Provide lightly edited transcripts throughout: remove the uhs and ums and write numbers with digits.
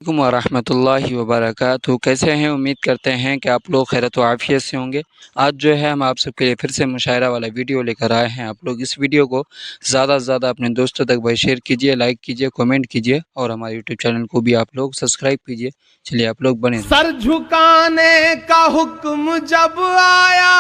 वालेकुम वरहमतुल्लाहि वबरकातुहू। कैसे हैं? उम्मीद करते हैं कि आप लोग खैरियत व आफ़ियत से होंगे। आज जो है हम आप सबके लिए फिर से मुशायरा वाला वीडियो लेकर आए हैं। आप लोग इस वीडियो को ज़्यादा से ज़्यादा अपने दोस्तों तक भाई शेयर कीजिए, लाइक कीजिए, कमेंट कीजिए और हमारे यूट्यूब चैनल को भी आप लोग सब्सक्राइब कीजिए। चलिए आप लोग बने रहिए। सर झुकाने का हुक्म जब आया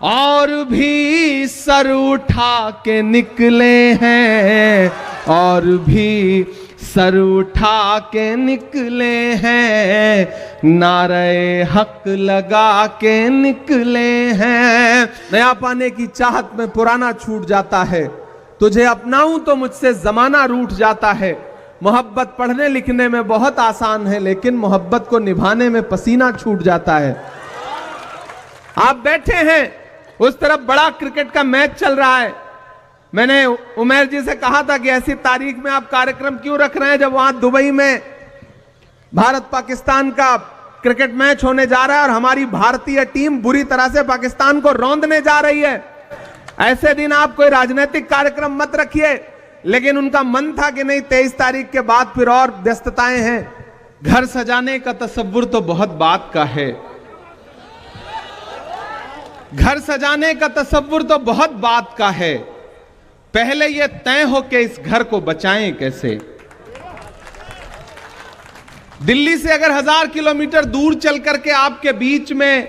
और भी सर उठा के निकले हैं, और भी सर उठा के निकले हैं, नारे हक लगा के निकले हैं। नया पाने की चाहत में पुराना छूट जाता है, तुझे अपनाऊं तो मुझसे जमाना रूठ जाता है। मोहब्बत पढ़ने लिखने में बहुत आसान है, लेकिन मोहब्बत को निभाने में पसीना छूट जाता है। आप बैठे हैं, उस तरफ बड़ा क्रिकेट का मैच चल रहा है। मैंने उमर जी से कहा था कि ऐसी तारीख में आप कार्यक्रम क्यों रख रहे हैं जब वहां दुबई में भारत पाकिस्तान का क्रिकेट मैच होने जा रहा है और हमारी भारतीय टीम बुरी तरह से पाकिस्तान को रौंदने जा रही है। ऐसे दिन आप कोई राजनीतिक कार्यक्रम मत रखिए। लेकिन उनका मन था कि नहीं, 23 तारीख के बाद फिर और व्यस्तताएं हैं। घर सजाने का तसव्वुर तो बहुत बात का है, घर सजाने का तसव्वुर तो बहुत बात का है। पहले यह तय हो कि इस घर को बचाएं कैसे। दिल्ली से अगर 1000 किलोमीटर दूर चल करके आपके बीच में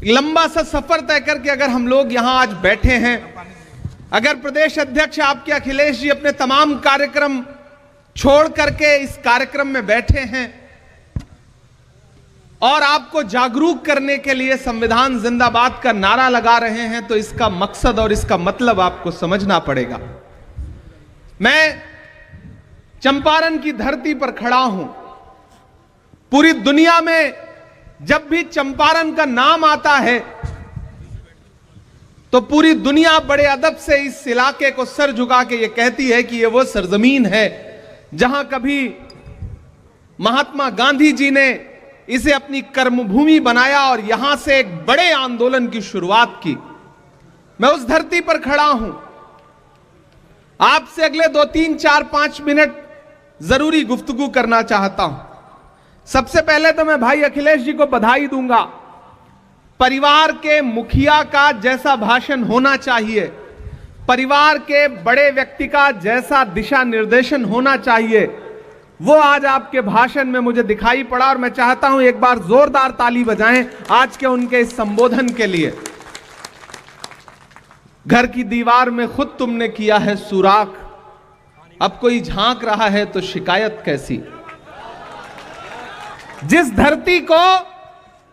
लंबा सा सफर तय करके अगर हम लोग यहां आज बैठे हैं, अगर प्रदेश अध्यक्ष आपके अखिलेश जी अपने तमाम कार्यक्रम छोड़ करके इस कार्यक्रम में बैठे हैं और आपको जागरूक करने के लिए संविधान जिंदाबाद का नारा लगा रहे हैं, तो इसका मकसद और इसका मतलब आपको समझना पड़ेगा। मैं चंपारण की धरती पर खड़ा हूं। पूरी दुनिया में जब भी चंपारण का नाम आता है तो पूरी दुनिया बड़े अदब से इस इलाके को सर झुका के ये कहती है कि ये वो सरजमीन है जहां कभी महात्मा गांधी जी ने इसे अपनी कर्मभूमि बनाया और यहां से एक बड़े आंदोलन की शुरुआत की। मैं उस धरती पर खड़ा हूं। आपसे अगले 2, 3, 4, 5 मिनट जरूरी गुफ्तगू करना चाहता हूं। सबसे पहले तो मैं भाई अखिलेश जी को बधाई दूंगा। परिवार के मुखिया का जैसा भाषण होना चाहिए, परिवार के बड़े व्यक्ति का जैसा दिशा निर्देशन होना चाहिए, वो आज आपके भाषण में मुझे दिखाई पड़ा। और मैं चाहता हूं एक बार जोरदार ताली बजाएं आज के उनके इस संबोधन के लिए। घर की दीवार में खुद तुमने किया है सुराख, अब कोई झांक रहा है तो शिकायत कैसी। जिस धरती को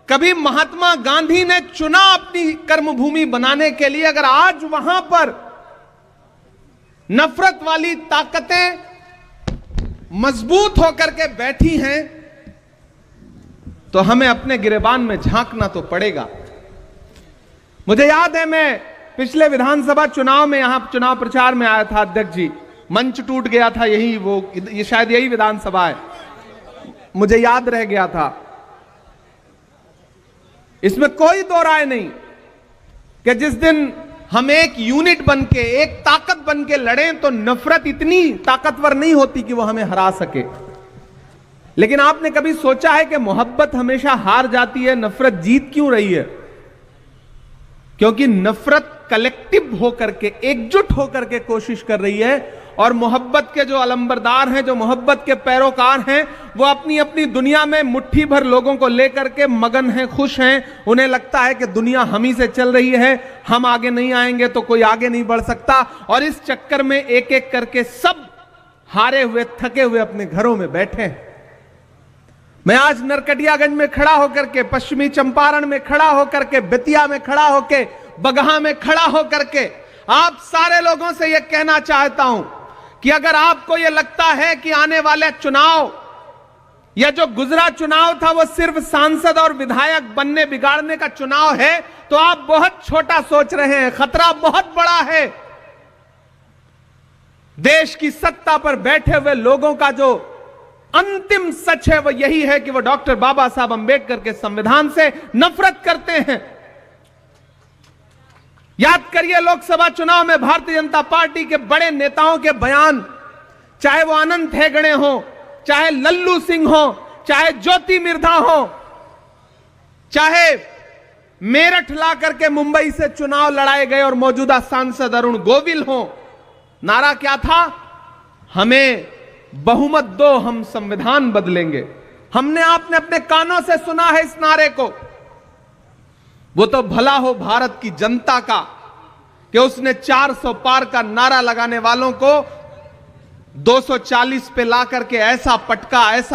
कभी महात्मा गांधी ने चुना अपनी कर्मभूमि बनाने के लिए, अगर आज वहां पर नफरत वाली ताकतें मजबूत होकर के बैठी हैं, तो हमें अपने गिरेबान में झांकना तो पड़ेगा। मुझे याद है, मैं पिछले विधानसभा चुनाव में यहां चुनाव प्रचार में आया था अध्यक्ष जी, मंच टूट गया था, ये शायद यही विधानसभा है, मुझे याद रह गया था। इसमें कोई दो राय नहीं कि जिस दिन हम एक यूनिट बनके, एक ताकत बनके लड़ें तो नफरत इतनी ताकतवर नहीं होती कि वो हमें हरा सके। लेकिन आपने कभी सोचा है कि मोहब्बत हमेशा हार जाती है, नफरत जीत क्यों रही है? क्योंकि नफरत कलेक्टिव होकर के, एकजुट होकर के कोशिश कर रही है, और मोहब्बत के जो अलंबरदार हैं, जो मोहब्बत के पैरोकार हैं, वो अपनी अपनी दुनिया में मुट्ठी भर लोगों को लेकर के मगन हैं, खुश हैं। उन्हें लगता है कि दुनिया हम ही से चल रही है, हम आगे नहीं आएंगे तो कोई आगे नहीं बढ़ सकता। और इस चक्कर में एक एक करके सब हारे हुए, थके हुए अपने घरों में बैठे हैं। मैं आज नरकटियागंज में खड़ा होकर के, पश्चिमी चंपारण में खड़ा होकर के, बेतिया में खड़ा होकर, बगहा में खड़ा होकर के आप सारे लोगों से यह कहना चाहता हूं कि अगर आपको यह लगता है कि आने वाले चुनाव या जो गुजरा चुनाव था वो सिर्फ सांसद और विधायक बनने बिगाड़ने का चुनाव है, तो आप बहुत छोटा सोच रहे हैं। खतरा बहुत बड़ा है। देश की सत्ता पर बैठे हुए लोगों का जो अंतिम सच है वो यही है कि वो डॉक्टर बाबा साहब अंबेडकर के संविधान से नफरत करते हैं। याद करिए लोकसभा चुनाव में भारतीय जनता पार्टी के बड़े नेताओं के बयान चाहे वो अनंत हेगड़े हो, चाहे लल्लू सिंह हो, चाहे ज्योति मिर्धा हो, चाहे मेरठ ला करके मुंबई से चुनाव लड़ाए गए और मौजूदा सांसद अरुण गोविल हो, नारा क्या था? हमें बहुमत दो, हम संविधान बदलेंगे। हमने आपने अपने कानों से सुना है इस नारे को। वो तो भला हो भारत की जनता का कि उसने 400 पार का नारा लगाने वालों को 240 पे ला करके ऐसा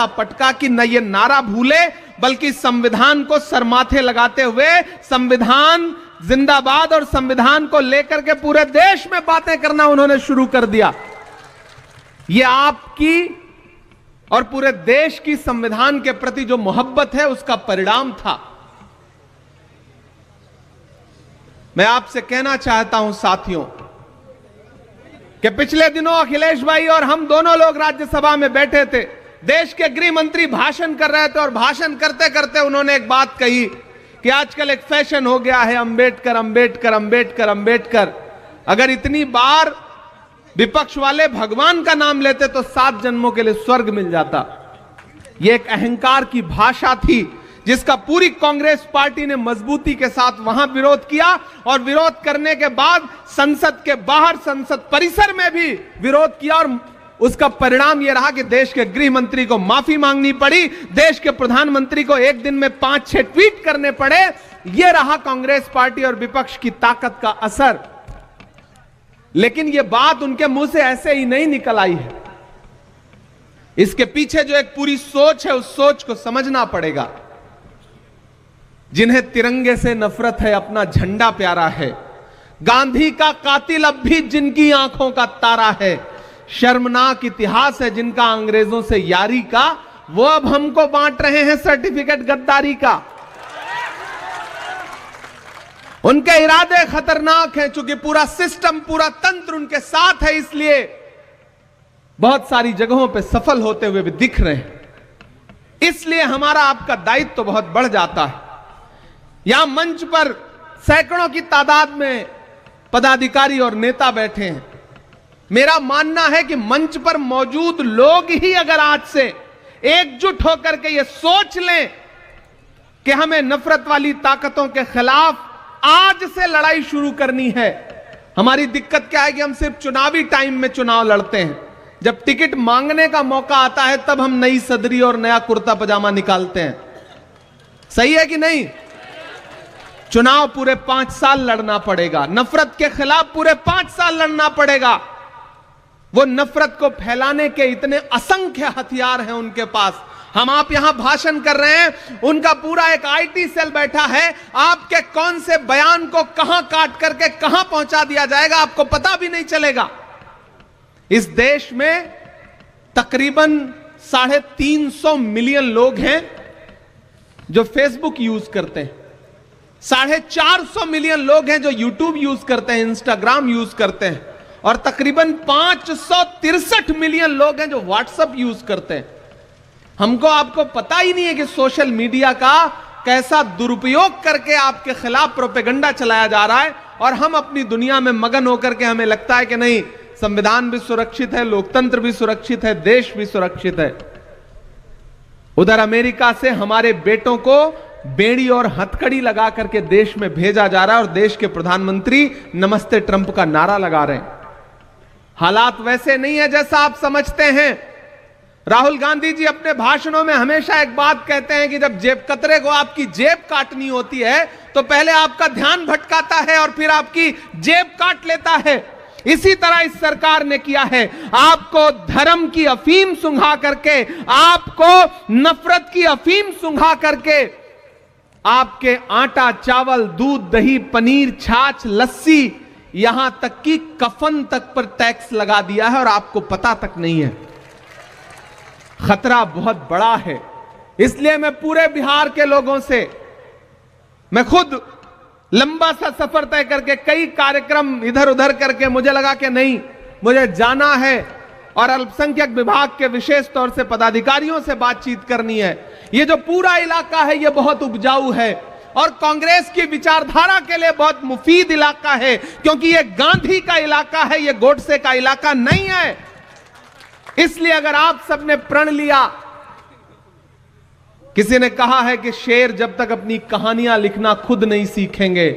पटका कि न ये नारा भूले, बल्कि संविधान को सरमाथे लगाते हुए संविधान जिंदाबाद और संविधान को लेकर के पूरे देश में बातें करना उन्होंने शुरू कर दिया। ये आपकी और पूरे देश की संविधान के प्रति जो मोहब्बत है उसका परिणाम था। मैं आपसे कहना चाहता हूं साथियों कि पिछले दिनों अखिलेश भाई और हम दोनों लोग राज्यसभा में बैठे थे। देश के गृह मंत्री भाषण कर रहे थे और भाषण करते करते उन्होंने एक बात कही कि आजकल एक फैशन हो गया है अंबेडकर अंबेडकर अंबेडकर अंबेडकर। अगर इतनी बार विपक्ष वाले भगवान का नाम लेते तो 7 जन्मों के लिए स्वर्ग मिल जाता। यह एक अहंकार की भाषा थी जिसका पूरी कांग्रेस पार्टी ने मजबूती के साथ वहां विरोध किया और विरोध करने के बाद संसद के बाहर संसद परिसर में भी विरोध किया और उसका परिणाम यह रहा कि देश के गृह मंत्री को माफी मांगनी पड़ी, देश के प्रधानमंत्री को एक दिन में 5-6 ट्वीट करने पड़े। यह रहा कांग्रेस पार्टी और विपक्ष की ताकत का असर। लेकिन यह बात उनके मुंह से ऐसे ही नहीं निकल आई है। इसके पीछे जो एक पूरी सोच है उस सोच को समझना पड़ेगा। जिन्हें तिरंगे से नफरत है, अपना झंडा प्यारा है, गांधी का कातिल अब भी जिनकी आंखों का तारा है, शर्मनाक इतिहास है जिनका अंग्रेजों से यारी का, वो अब हमको बांट रहे हैं सर्टिफिकेट गद्दारी का। उनके इरादे खतरनाक हैं, चूंकि पूरा सिस्टम पूरा तंत्र उनके साथ है, इसलिए बहुत सारी जगहों पे सफल होते हुए भी दिख रहे हैं। इसलिए हमारा आपका दायित्व तो बहुत बढ़ जाता है। यहां मंच पर सैकड़ों की तादाद में पदाधिकारी और नेता बैठे हैं। मेरा मानना है कि मंच पर मौजूद लोग ही अगर आज से एकजुट होकर के ये सोच लें कि हमें नफरत वाली ताकतों के खिलाफ आज से लड़ाई शुरू करनी है। हमारी दिक्कत क्या है कि हम सिर्फ चुनावी टाइम में चुनाव लड़ते हैं, जब टिकट मांगने का मौका आता है तब हम नई सदरी और नया कुर्ता पजामा निकालते हैं। सही है कि नहीं? चुनाव पूरे 5 साल लड़ना पड़ेगा, नफरत के खिलाफ पूरे 5 साल लड़ना पड़ेगा। वो नफरत को फैलाने के इतने असंख्य हथियार हैं उनके पास। हम आप यहां भाषण कर रहे हैं, उनका पूरा एक आईटी सेल बैठा है। आपके कौन से बयान को कहां काट करके कहां पहुंचा दिया जाएगा आपको पता भी नहीं चलेगा। इस देश में तकरीबन 350 मिलियन लोग हैं जो फेसबुक यूज करते हैं, 450 मिलियन लोग हैं जो यूट्यूब यूज करते हैं, इंस्टाग्राम यूज करते हैं, और तकरीबन 563 मिलियन लोग हैं जो व्हाट्सएप यूज करते हैं। हमको आपको पता ही नहीं है कि सोशल मीडिया का कैसा दुरुपयोग करके आपके खिलाफ प्रोपेगेंडा चलाया जा रहा है, और हम अपनी दुनिया में मगन होकर के हमें लगता है कि नहीं, संविधान भी सुरक्षित है, लोकतंत्र भी सुरक्षित है, देश भी सुरक्षित है। उधर अमेरिका से हमारे बेटों को बेड़ी और हथकड़ी लगा करके देश में भेजा जा रहा है और देश के प्रधानमंत्री नमस्ते ट्रंप का नारा लगा रहे हैं। हालात वैसे नहीं है जैसा आप समझते हैं। राहुल गांधी जी अपने भाषणों में हमेशा एक बात कहते हैं कि जब जेब कतरे को आपकी जेब काटनी होती है तो पहले आपका ध्यान भटकाता है और फिर आपकी जेब काट लेता है। इसी तरह इस सरकार ने किया है। आपको धर्म की अफीम सुंघा करके, आपको नफरत की अफीम सुंघा करके, आपके आटा, चावल, दूध, दही, पनीर, छाछ, लस्सी, यहां तक कि कफन तक पर टैक्स लगा दिया है और आपको पता तक नहीं है। खतरा बहुत बड़ा है। इसलिए मैं पूरे बिहार के लोगों से, मैं खुद लंबा सा सफर तय करके कई कार्यक्रम इधर उधर करके मुझे लगा कि नहीं, मुझे जाना है और अल्पसंख्यक विभाग के विशेष तौर से पदाधिकारियों से बातचीत करनी है। ये जो पूरा इलाका है ये बहुत उपजाऊ है और कांग्रेस की विचारधारा के लिए बहुत मुफीद इलाका है, क्योंकि ये गांधी का इलाका है, ये गोडसे का इलाका नहीं है। इसलिए अगर आप सबने प्रण लिया, किसी ने कहा है कि शेर जब तक अपनी कहानियां लिखना खुद नहीं सीखेंगे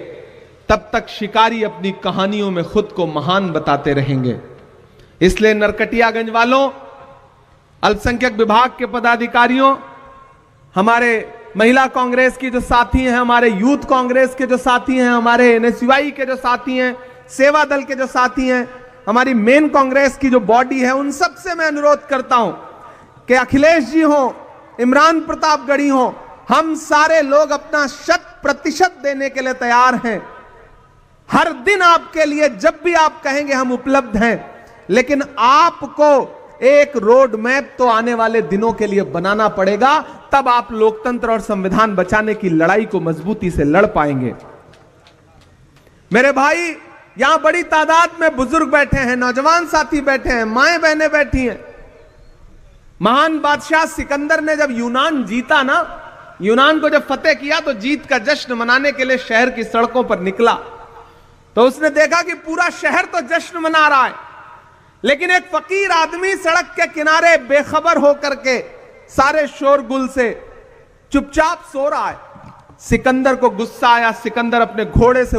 तब तक शिकारी अपनी कहानियों में खुद को महान बताते रहेंगे। इसलिए नरकटियागंज वालों, अल्पसंख्यक विभाग के पदाधिकारियों, हमारे महिला कांग्रेस की जो साथी हैं, हमारे यूथ कांग्रेस के जो साथी हैं, हमारे एनएसयूआई के जो साथी हैं, सेवा दल के जो साथी हैं, हमारी मेन कांग्रेस की जो बॉडी है, उन सब से मैं अनुरोध करता हूं कि अखिलेश जी हो, इमरान प्रतापगढ़ी हो, हम सारे लोग अपना 100% देने के लिए तैयार हैं। हर दिन आपके लिए जब भी आप कहेंगे हम उपलब्ध हैं, लेकिन आपको एक रोड मैप तो आने वाले दिनों के लिए बनाना पड़ेगा, तब आप लोकतंत्र और संविधान बचाने की लड़ाई को मजबूती से लड़ पाएंगे। मेरे भाई, यहां बड़ी तादाद में बुजुर्ग बैठे हैं, नौजवान साथी बैठे हैं, माएं बहनें बैठी हैं। महान बादशाह सिकंदर ने जब यूनान जीता ना, यूनान को जब फतेह किया तो जीत का जश्न मनाने के लिए शहर की सड़कों पर निकला, तो उसने देखा कि पूरा शहर तो जश्न मना रहा है, लेकिन एक फकीर आदमी सड़क के किनारे बेखबर होकर के सारे शोरगुल से चुपचाप सो रहा है। सिकंदर को गुस्सा आया, सिकंदर अपने घोड़े से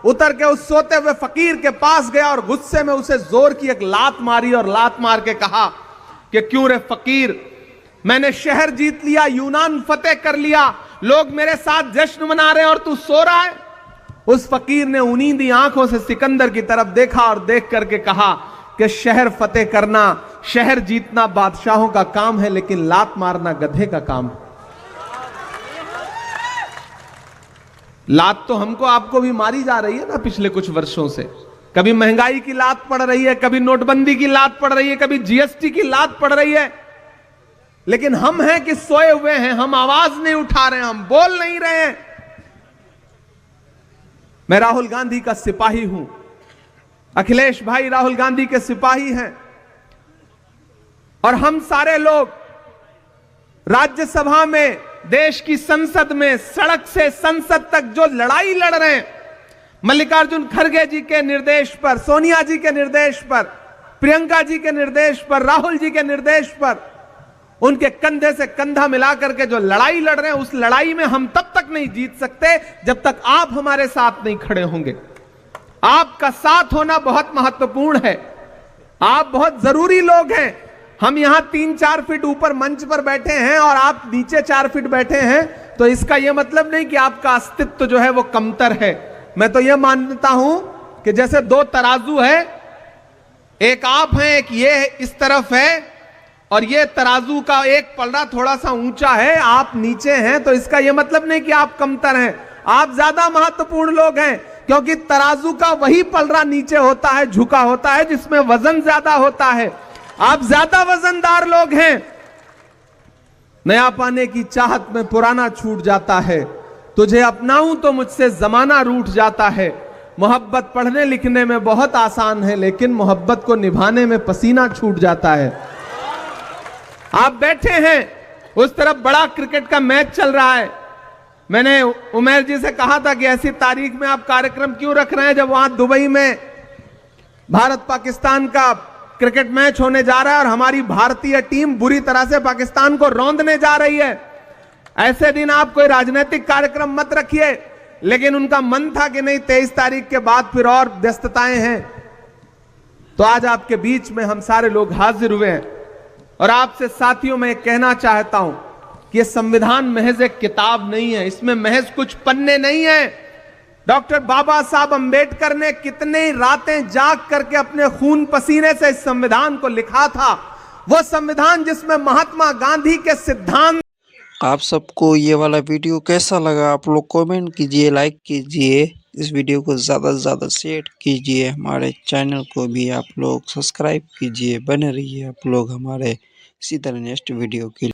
उतर के उस सोते हुए फकीर के पास गया और गुस्से में उसे जोर की एक लात मारी और लात मार के कहा कि क्यों रे फकीर, मैंने शहर जीत लिया, यूनान फतेह कर लिया, लोग मेरे साथ जश्न मना रहे हैं और तू सो रहा है। उस फकीर ने उनींदी आंखों से सिकंदर की तरफ देखा और देख करके कहा कि शहर फतेह करना, शहर जीतना बादशाहों का काम है, लेकिन लात मारना गधे का काम है। लात तो हमको आपको भी मारी जा रही है ना पिछले कुछ वर्षों से। कभी महंगाई की लात पड़ रही है, कभी नोटबंदी की लात पड़ रही है, कभी जीएसटी की लात पड़ रही है, लेकिन हम हैं कि सोए हुए हैं, हम आवाज नहीं उठा रहे हैं, हम बोल नहीं रहे हैं। मैं राहुल गांधी का सिपाही हूं, अखिलेश भाई राहुल गांधी के सिपाही हैं, और हम सारे लोग राज्यसभा में, देश की संसद में, सड़क से संसद तक जो लड़ाई लड़ रहे हैं, मल्लिकार्जुन खड़गे जी के निर्देश पर, सोनिया जी के निर्देश पर, प्रियंका जी के निर्देश पर, राहुल जी के निर्देश पर, उनके कंधे से कंधा मिलाकर के जो लड़ाई लड़ रहे हैं, उस लड़ाई में हम तब तक नहीं जीत सकते जब तक आप हमारे साथ नहीं खड़े होंगे। आपका साथ होना बहुत महत्वपूर्ण है, आप बहुत जरूरी लोग हैं। हम यहां 3-4 फीट ऊपर मंच पर बैठे हैं और आप नीचे 4 फीट बैठे हैं, तो इसका यह मतलब नहीं कि आपका अस्तित्व जो है वो कमतर है। मैं तो यह मानता हूं कि जैसे 2 तराजू है, एक आप हैं, एक ये इस तरफ है, और ये तराजू का एक पलड़ा थोड़ा सा ऊंचा है, आप नीचे हैं, तो इसका यह मतलब नहीं कि आप कमतर हैं। आप ज्यादा महत्वपूर्ण लोग हैं, क्योंकि तराजू का वही पलड़ा नीचे होता है, झुका होता है, जिसमें वजन ज्यादा होता है। आप ज्यादा वजनदार लोग हैं। नया पाने की चाहत में पुराना छूट जाता है, तुझे अपनाऊं तो मुझसे जमाना रूठ जाता है। मोहब्बत पढ़ने लिखने में बहुत आसान है, लेकिन मोहब्बत को निभाने में पसीना छूट जाता है। आप बैठे हैं, उस तरफ बड़ा क्रिकेट का मैच चल रहा है। मैंने उमेर जी से कहा था कि ऐसी तारीख में आप कार्यक्रम क्यों रख रहे हैं जब वहां दुबई में भारत पाकिस्तान का क्रिकेट मैच होने जा रहा है और हमारी भारतीय टीम बुरी तरह से पाकिस्तान को रौंदने जा रही है। ऐसे दिन आप कोई राजनीतिक कार्यक्रम मत रखिए, लेकिन उनका मन था कि नहीं, 23 तारीख के बाद फिर और व्यस्तताएं हैं, तो आज आपके बीच में हम सारे लोग हाजिर हुए हैं। और आपसे साथियों मैं कहना चाहता हूं कि यह संविधान महज एक किताब नहीं है, इसमें महज कुछ पन्ने नहीं है। डॉक्टर बाबा साहब अंबेडकर ने कितने रातें जाग करके अपने खून पसीने से इस संविधान को लिखा था, वो संविधान जिसमें महात्मा गांधी के सिद्धांत। आप सबको ये वाला वीडियो कैसा लगा आप लोग कमेंट कीजिए, लाइक कीजिए, इस वीडियो को ज़्यादा से ज़्यादा शेयर कीजिए, हमारे चैनल को भी आप लोग सब्सक्राइब कीजिए। बने रहिए आप लोग हमारे इसी तरह नेक्स्ट वीडियो के लिए।